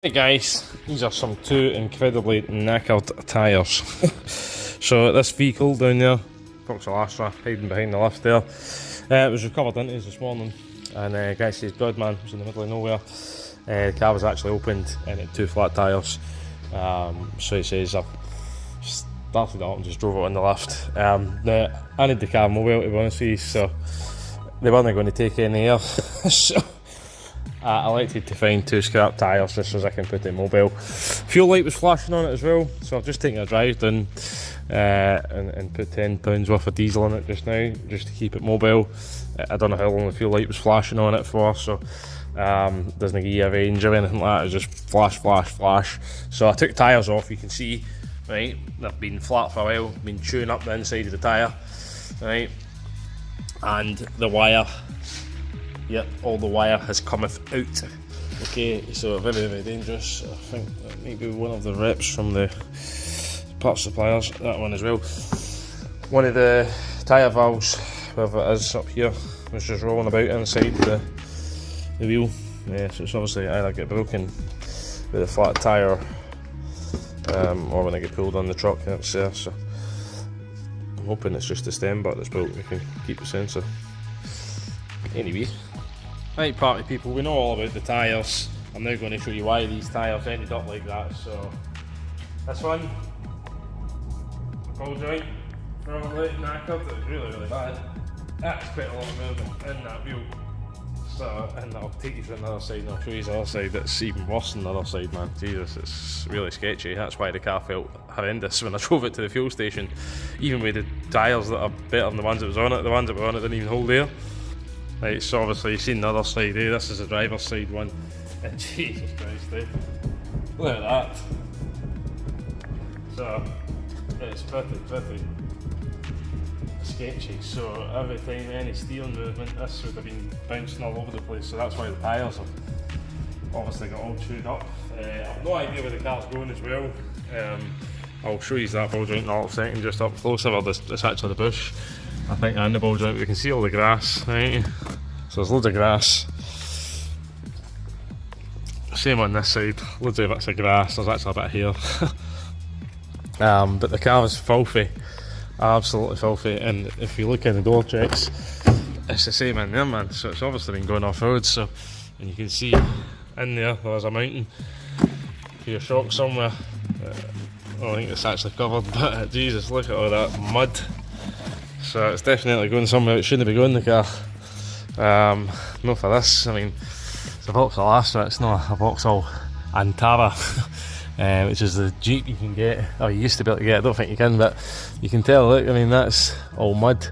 Hey guys, these are some two incredibly knackered tyres. So this vehicle down there, Vauxhall Astra, hiding behind the lift there, it was recovered into this morning, and guy says God man, it was in the middle of nowhere. The car was actually opened and it had two flat tyres, so he says I've started it up and just drove it on the lift. Now, I need the car mobile to be honest with you, so they weren't going to take any air. So I elected to find two scrap tyres just so I can put it mobile. Fuel light was flashing on it as well, so I've just taken a drive down and put £10 worth of diesel in it just now, just to keep it mobile. I don't know how long the fuel light was flashing on it for, so doesn't give you a range or anything like that. It just flash. So I took tyres off, you can see, right, they've been flat for a while, been chewing up the inside of the tyre, right, and the wire. Yep, all the wire has cometh out. Okay, so very dangerous. I think that may be one of the reps from the parts suppliers, that one as well. One of the tyre valves, wherever it is up here, was just rolling about inside the wheel. Yeah, so it's obviously either get broken with a flat tyre or when I get pulled on the truck and it's there. So I'm hoping it's just the stem bar that's broken, we can keep the sensor. Anyway. Right, party people, we know all about the tyres. I'm now going to show you why these tyres ended up like that. So, this one, ball joint, probably knackered, it was really bad. That's quite a lot of movement in that wheel. So, and I'll take you to another side and I'll show you the other side. That's even worse than the other side, man. Jesus, it's really sketchy. That's why the car felt horrendous when I drove it to the fuel station. Even with the tyres that are better than the ones that was on it, the ones that were on it didn't even hold air. Right, so obviously you've seen the other side, eh? This is the driver's side one. And Jesus Christ, eh? Look at that. So, it's pretty sketchy. So every time any steering movement, this would have been bouncing all over the place. So that's why the tyres have obviously got all chewed up. I've no idea where the car's going as well. I'll show you that ball joint in a little second, just up closer. Well, it's actually the bush, I think, and the ball joint. We can see all the grass, right? So there's loads of grass. Same on this side, loads of bits of grass. There's actually a bit here. But the car is filthy, absolutely filthy. And if you look in the door checks, it's the same in there, man. So it's obviously been going off road. So, and you can see in there's a mountain for your shock somewhere. I don't think it's actually covered, but Jesus, look at all that mud. So it's definitely going somewhere it shouldn't be going, the car. No, for this, I mean, it's a Vauxhall Astra, it's not a Vauxhall Antara, which is the Jeep you can get, or you used to be able to get. I don't think you can, but you can tell, look, I mean, that's all mud.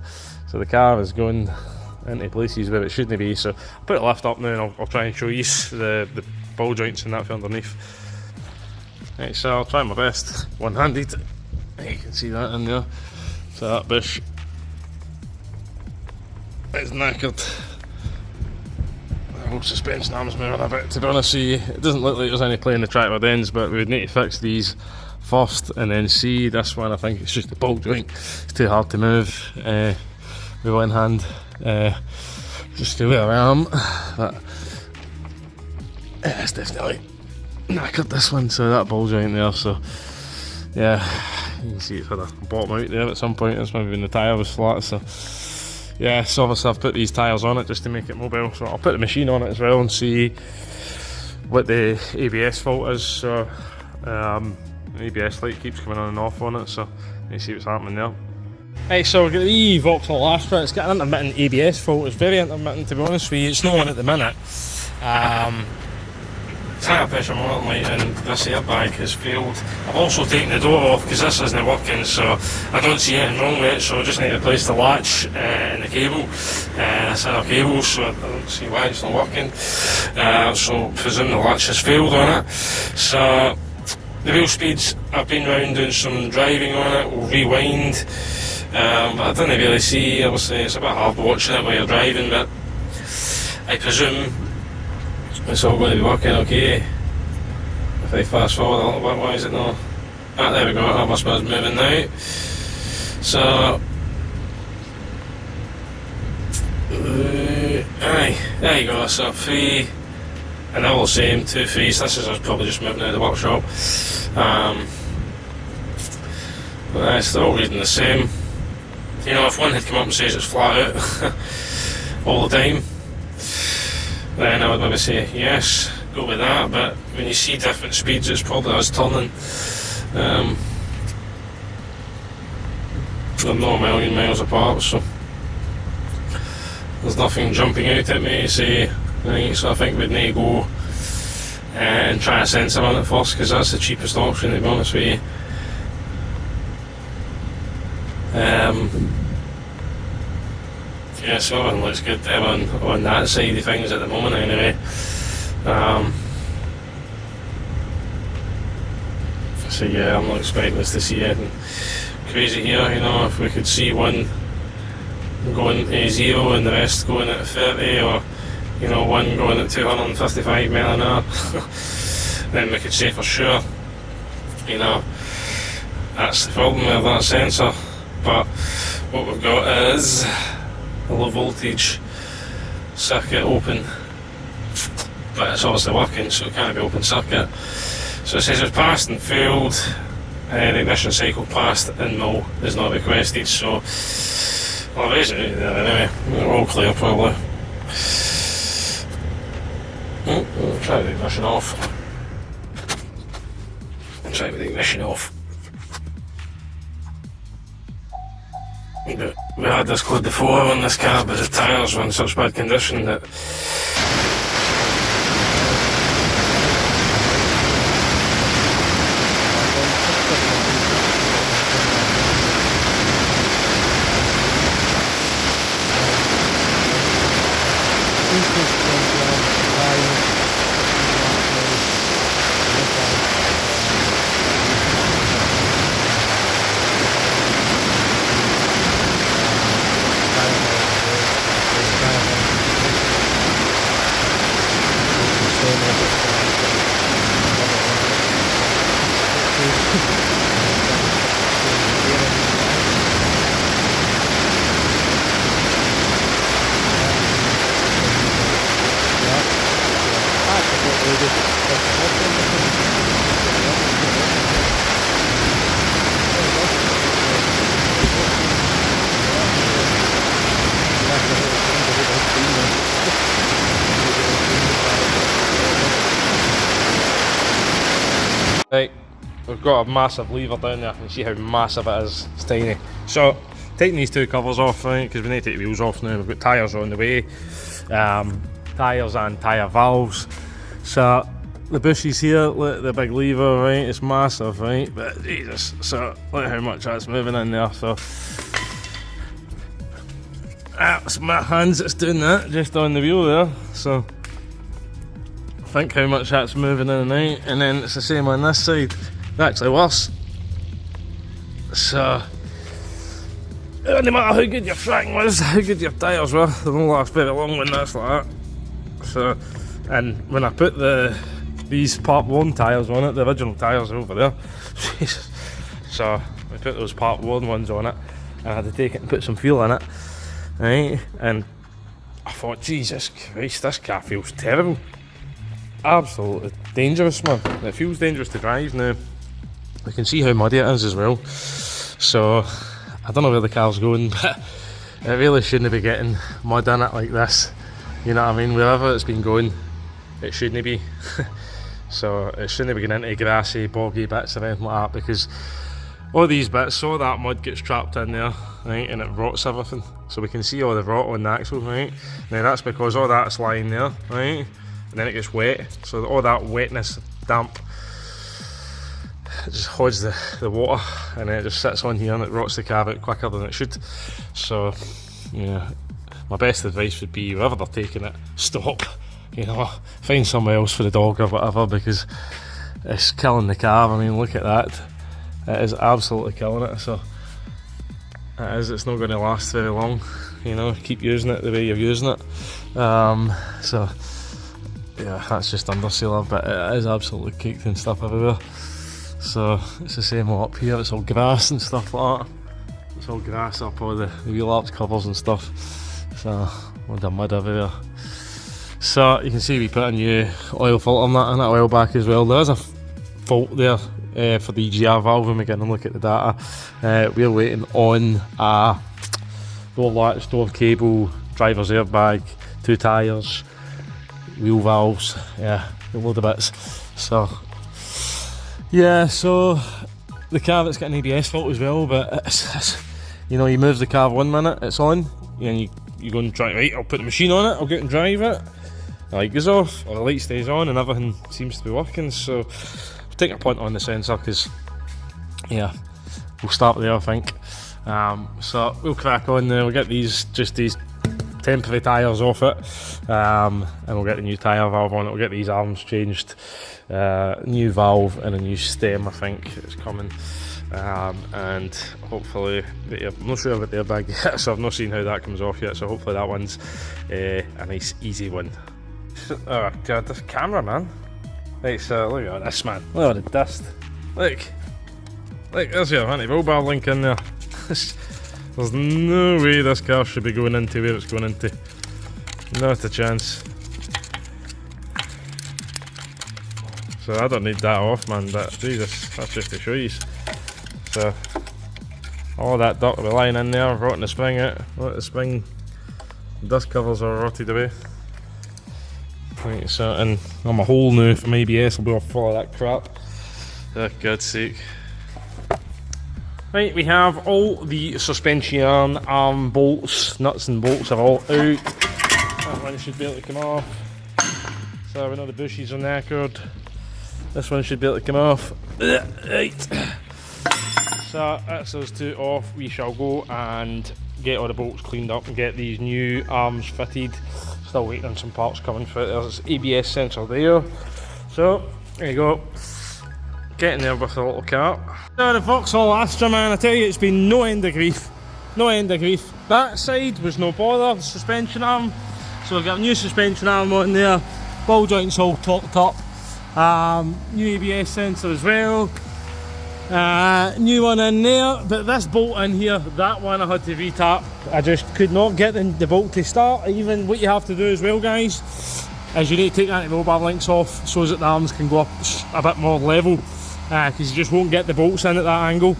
So the car is going into places where it shouldn't be. So I'll put the lift up now and I'll try and show you the ball joints and that from underneath. Right, so I'll try my best, one-handed. You can see that in there. So that bush is knackered. The whole suspension arm's moving a bit, to be honest with you. It doesn't look like there's any play in the track with ends, but we would need to fix these first and then see. This one, I think it's just the ball joint. It's too hard to move with one hand. Just the way around. But yeah, it's definitely knackered, this one. So that ball joint there, so yeah, you can see it's had a bottom out there at some point. That's maybe when the tyre was flat. So yeah, so obviously I've put these tyres on it just to make it mobile. So I'll put the machine on it as well and see what the ABS fault is. So the ABS light keeps coming on and off on it, so you see what's happening there. Right, so we've got the Vauxhall Astra. It's got an intermittent ABS fault. It's very intermittent, to be honest with you. It's not on at the minute. Tyre pressure monitoring light and this airbag has failed. I've also taken the door off because this isn't working, so I don't see anything wrong with it. So I just need to replace the latch and the cable. This other cable, so I don't see why it's not working. So presume the latch has failed on it. So the wheel speeds, I've been round doing some driving on it. We'll rewind, but I don't really see. Obviously, it's a bit hard watching it while you're driving, but I presume it's all going to be working okay. If I fast forward a little bit, why is it not? Ah, there we go, that must be moving now. So, aye, there you go, so 3 and they're all the same, 2.3s. This is us probably just moving out of the workshop. But they're all reading the same. You know, if one had come up and says it's flat out all the time, then I would maybe say yes, go with that. But when you see different speeds, it's probably us turning. They're not a million miles apart, so there's nothing jumping out at me to say, right, so I think we'd need to go and try a sensor on it first, because that's the cheapest option, to be honest with you. Yeah, so everything looks good on that side of things at the moment anyway. So yeah, I'm not expecting us to see anything crazy here, you know. If we could see one going to 0 and the rest going at 30, or you know, one going at 255 mile an hour, then we could say for sure, you know, that's the problem with that sensor. But what we've got is a low voltage circuit open, but it's obviously working, so it can't be open circuit. So it says it's passed and failed, the ignition cycle passed and no is not requested. So well, basically there anyway, we're all clear probably. We'll try the ignition off. Try with the ignition off. But we had this code before on this car, but the tyres were in such bad condition that right, we've got a massive lever down there. You can see how massive it is. It's tiny. So, taking these two covers off, right, because we need to take the wheels off now. We've got tyres on the way, tyres and tyre valves. So, the bushes here, look, the big lever, right, it's massive, right, but Jesus, so look how much that's moving in there. So, that's my hands that's doing that, just on the wheel there. So, think how much that's moving in and out, and then it's the same on this side, actually worse. So no matter how good your fracking was, how good your tyres were, they don't last very long when that's like that. So, and when I put these part 1 tyres on it, the original tyres are over there. Jesus. So we put those part 1 ones on it, and I had to take it and put some fuel in it, right, and I thought, Jesus Christ, this car feels terrible. Absolutely dangerous, man. It feels dangerous to drive now. You can see how muddy it is as well. So I don't know where the car's going, but it really shouldn't be getting mud in it like this. You know what I mean? Wherever it's been going, it shouldn't be. So it shouldn't be getting into grassy, boggy bits or anything like that, because all these bits, all that mud gets trapped in there, right, and it rots everything. So we can see all the rot on the axle, right? Now that's because all that's lying there, right? And then it gets wet, so all that wetness, damp, it just hods the water, and then it just sits on here and it rots the car out quicker than it should. So yeah, my best advice would be, wherever they're taking it, stop, you know, find somewhere else for the dog or whatever, because it's killing the car. I mean, look at that, it is absolutely killing it. So it's not going to last very long, you know, keep using it the way you're using it. So yeah, that's just undersealer, but it is absolutely caked and stuff everywhere. So it's the same up here, it's all grass and stuff like that. It's all grass up all the wheel arch covers and stuff. So all the mud everywhere. So you can see we put a new oil filter on that and that oil back as well. There is a fault there for the EGR valve when we get and look at the data. We're waiting on a door latch, door cable, driver's airbag, 2 tyres, wheel valves, yeah, a load of bits. So yeah, so the car that's got an ABS fault as well, but it's you know, you move the car 1 minute, it's on, and you go and try, right, I'll put the machine on it, I'll get and drive it, the light goes off, or the light stays on, and everything seems to be working. So we'll take a punt on the sensor, because yeah, we'll start there I think. So we'll crack on there, we'll get these temporary tyres off it, and we'll get the new tyre valve on it, we'll get these arms changed, new valve and a new stem I think is coming, and hopefully, I'm not sure about the airbag yet, so I've not seen how that comes off yet, so hopefully that one's a nice easy one. Oh god, this camera, man. Right, so look at this, man, look at the dust, look, there's your anti-roll link in there. There's no way this car should be going into where it's going into. Not a chance. So I don't need that off, man, but Jesus, that's just to show you. So all that dirt will be lying in there, rotting the spring out. Look, the spring dust covers are rotted away. Right, so, and my whole new from ABS will be all full of that crap. For God's sake. Right, we have all the suspension arm bolts, nuts and bolts are all out. That one should be able to come off. So we know the bushes are knackered. This one should be able to come off. Right. So that's those 2 off. We shall go and get all the bolts cleaned up and get these new arms fitted. Still waiting on some parts coming through. There's an ABS sensor there. So there you go. Getting there with the little car. So the Vauxhall Astra, man, I tell you, it's been no end of grief. No end of grief. That side was no bother, the suspension arm. So we've got a new suspension arm on there. Ball joints all topped up. New ABS sensor as well. New one in there. But this bolt in here, that one I had to re-tap. I just could not get the bolt to start. Even what you have to do as well, guys, is you need to take the anti-roll bar links off so that the arms can go up a bit more level. Because you just won't get the bolts in at that angle.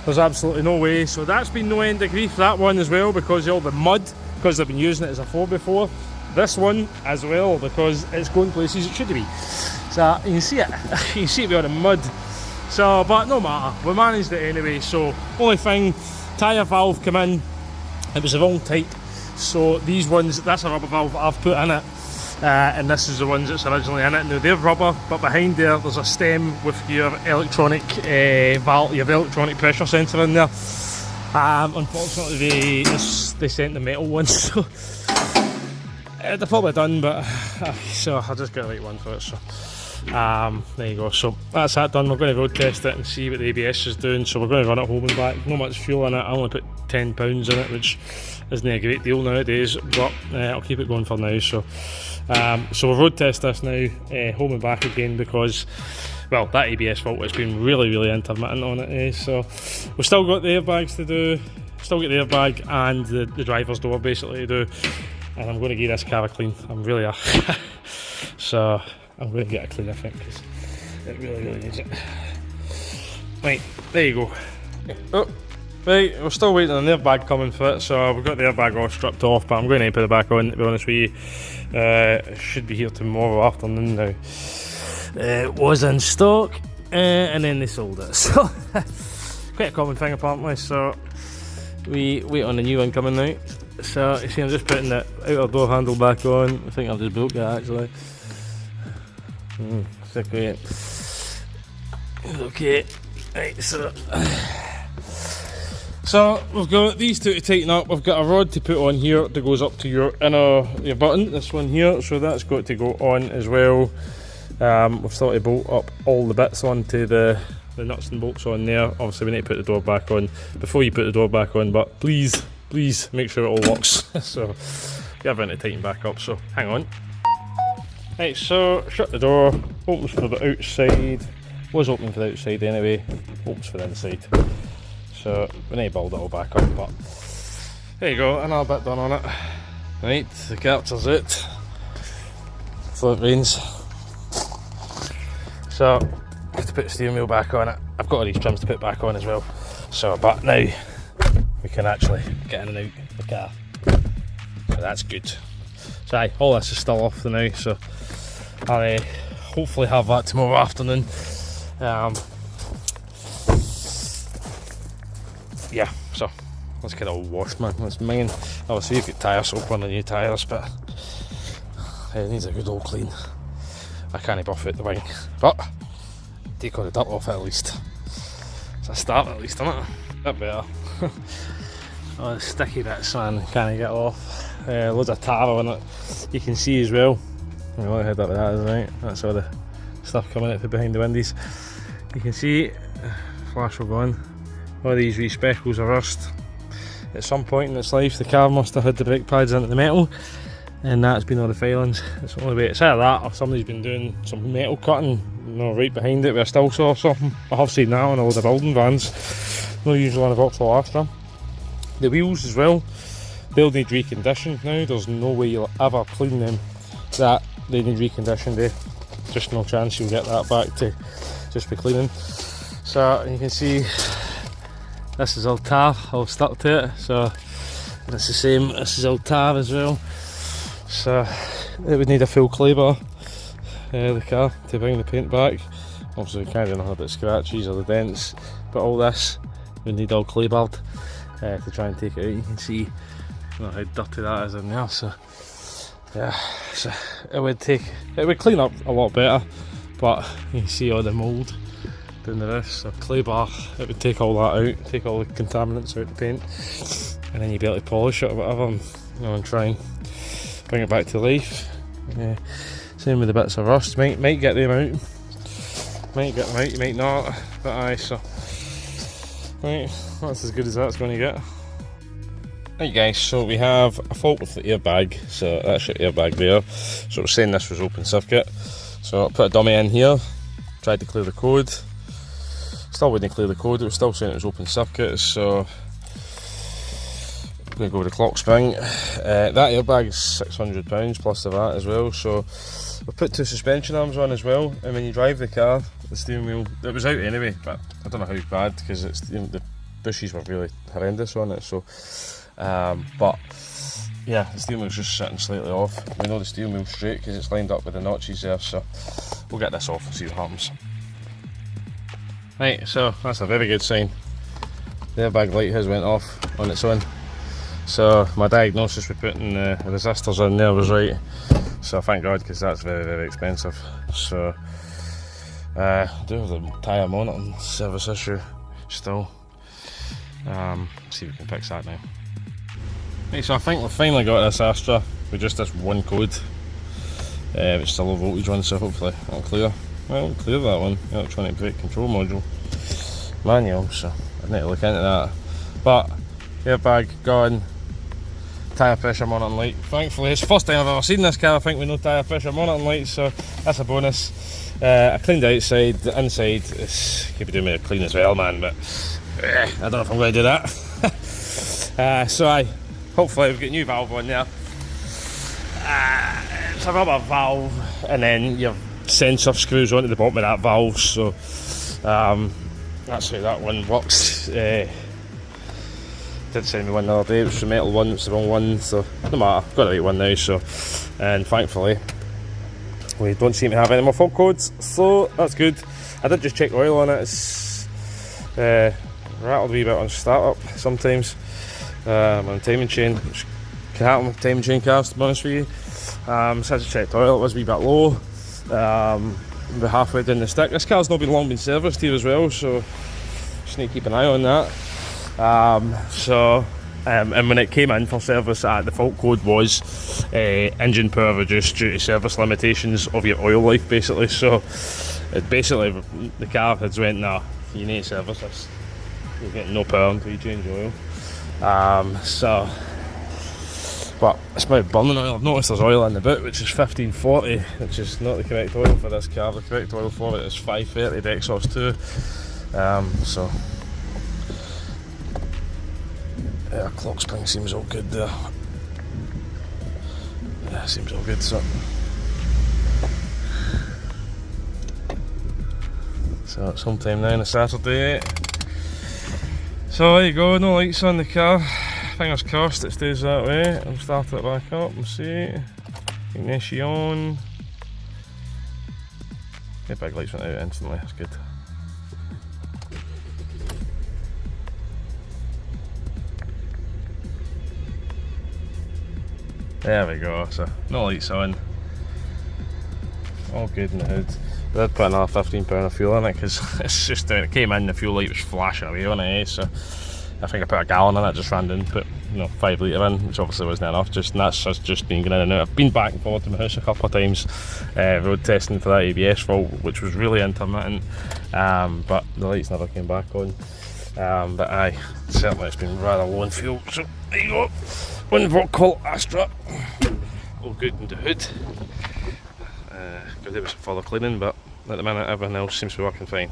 There's absolutely no way. So that's been no end of grief, that one as well, because of all the mud, because they've been using it as a floor before. This one as well, because it's going places it should be. So you can see it, you can see it with all the mud. So, but no matter, we managed it anyway. So only thing, tyre valve come in, it was the wrong type. So these ones, that's a rubber valve I've put in it. And this is the ones that's originally in it. Now they're rubber, but behind there's a stem with your electronic valve, your electronic pressure sensor in there. Unfortunately, they sent the metal ones, so they're probably done. But so I just got the right one for it. So there you go. So that's that done. We're going to road test it and see what the ABS is doing. So we're going to run it home and back. Not much fuel in it. I only put £10 in it, which isn't a great deal nowadays, but I'll keep it going for now. So we'll road test this now, home and back again, because, well, that ABS fault has been really intermittent on it. So we've still got the airbags to do, still got the airbag and the driver's door basically to do, and I'm going to give this car a clean. I'm really so I'm going to get a clean, I think, because it really needs it. Right, there you go. Oh. Right, we're still waiting on the airbag coming for it, so we've got the airbag all stripped off, but I'm going to put it back on, to be honest with you. It should be here tomorrow afternoon now. It was in stock, and then they sold it, so quite a common thing apparently. So we wait on the new one coming now. So you see, I'm just putting the outer door handle back on. I think I've just broke it actually. Okay. Okay, right, so we've got these 2 to tighten up. We've got a rod to put on here that goes up to your button, this one here, so that's got to go on as well. We've still got to bolt up all the bits onto the nuts and bolts on there. Obviously we need to put the door back on before you put the door back on, but please make sure it all works. So get everything to tighten back up, so hang on. Right, so shut the door, opens for the outside, was opening for the outside anyway, opens for the inside. So we need to build it all back up, but there you go, another bit done on it. Right, the capture's it. hopefully it rains. So, to put the steering wheel back on it, I've got all these trims to put back on as well. So, but now we can actually get in and out the car. So that's good. So aye, all this is still off for now, so I'll hopefully have that tomorrow afternoon. Yeah, so let's get it all washed, man. That's mine. Obviously you've got tyre soap on the new tyres, but it needs a good old clean. I can't buff out the wing, but take all the dirt off it at least. It's a start at least, isn't it? A bit better. Oh, the sticky bits, man, can't get off. Loads of tar on it. You can see as well. I'm going to head up with that, right? That's all the stuff coming out from behind the windies. You can see, flash will go on. All these wee speckles of rust. At some point in its life, the car must have had the brake pads into the metal, and that's been all the filings. It's the only way. It's either that, or somebody's been doing some metal cutting, you know, right behind it with a still saw or something. I have seen that on a load of building vans. No usually on a Vauxhall Astra. The wheels as well, they'll need reconditioned now. There's no way you'll ever clean them. That they need reconditioned. Just no chance you'll get that back to just be cleaning. So you can see this is all tar, all stuck to it. So it's the same. This is all tar as well. So it would need a full clay bar, the car, to bring the paint back. Obviously we can't do nothing about scratches or the dents, but all this would need all clay barred to try and take it out. You can see, you know, how dirty that is in there. So yeah, so it would clean up a lot better, but you can see all the mould down the roof. So clay bar, it would take all that out, take all the contaminants out the paint, and then you'd be able to polish it or whatever, and, you know, and try and bring it back to life. Same with the bits of rust. Might get them out. Might get them out. You might not. But aye, so right, that's as good as that's going to get. Right guys, so we have a fault with the airbag. So that's your airbag there. So we're saying this was open circuit. So I put a dummy in here. Tried to clear the code. Still wouldn't clear the code. It was still saying it was open circuit. So I'm going to go with the clock spring. That airbag is £600 plus the VAT as well. So we put 2 suspension arms on as well, and when you drive the car, the steering wheel, it was out anyway, but I don't know how bad, because it's, you know, the bushes were really horrendous on it. So but yeah, the steering wheel's just sitting slightly off. We know the steering wheel's straight because it's lined up with the notches there, so we'll get this off and see what happens. Right, so that's a very good sign. The airbag light has went off on its own. So my diagnosis with putting the resistors in there was right. So thank God, because that's very, very expensive. So do have the tyre monitoring service issue still. See if we can fix that now. Right, so I think we've finally got this Astra with just this one code. It's still a voltage one, so hopefully it'll clear. Well, it'll clear that one. Electronic brake control module. Manual, so I need to look into that. But airbag gone. Tyre pressure monitoring light. Thankfully, it's the first time I've ever seen this car, I think, with no tyre pressure monitoring lights, so that's a bonus. I cleaned the outside, the inside could be doing me a clean as well, man, but I don't know if I'm going to do that. So hopefully we've got a new valve on there. It's a rubber valve, and then your sensor screws onto the bottom of that valve, so that's how that one works. Did send me one the other day, it was the metal one, it's the wrong one, so no matter, I've got the right one now. So, and thankfully we don't seem to have any more fault codes, so that's good. I did just check oil on it. It's rattled a wee bit on startup sometimes on timing chain, which can happen with timing chain cars, to be honest with you. So I just checked oil, it was a wee bit low. We're halfway down the stick. This car's not been long been serviced here as well, so just need to keep an eye on that. And when it came in for service, the fault code was engine power reduced due to service limitations of your oil life, basically. So it basically, the car had went, nah, you need to service this. You're getting no power until you change oil. But it's about burning oil. I've noticed there's oil in the boot, which is 1540, which is not the correct oil for this car. The correct oil for it is 530, the exhaust 2. So yeah, clock spring seems all good there. Yeah, seems all good. So So it's sometime now on a Saturday. So there you go, no lights on the car. Fingers crossed it stays that way. I'll start it back up and see. Ignition. The big lights went out instantly, that's good. There we go, so no lights on. All good in the hood. I did put another £15 of fuel in it because it's just it came in, the fuel light was flashing away on it, so I think I put a gallon in it, just ran in, put 5 litre in, which obviously wasn't enough, and that's just been going in and out. I've been back and forward to my house a couple of times, road testing for that ABS fault, which was really intermittent, but the lights never came back on. But aye, certainly it's been rather low in fuel, so there you go. One Vauxhall Astra, all good in the hood. Could do with some further cleaning, but at the minute everything else seems to be working fine.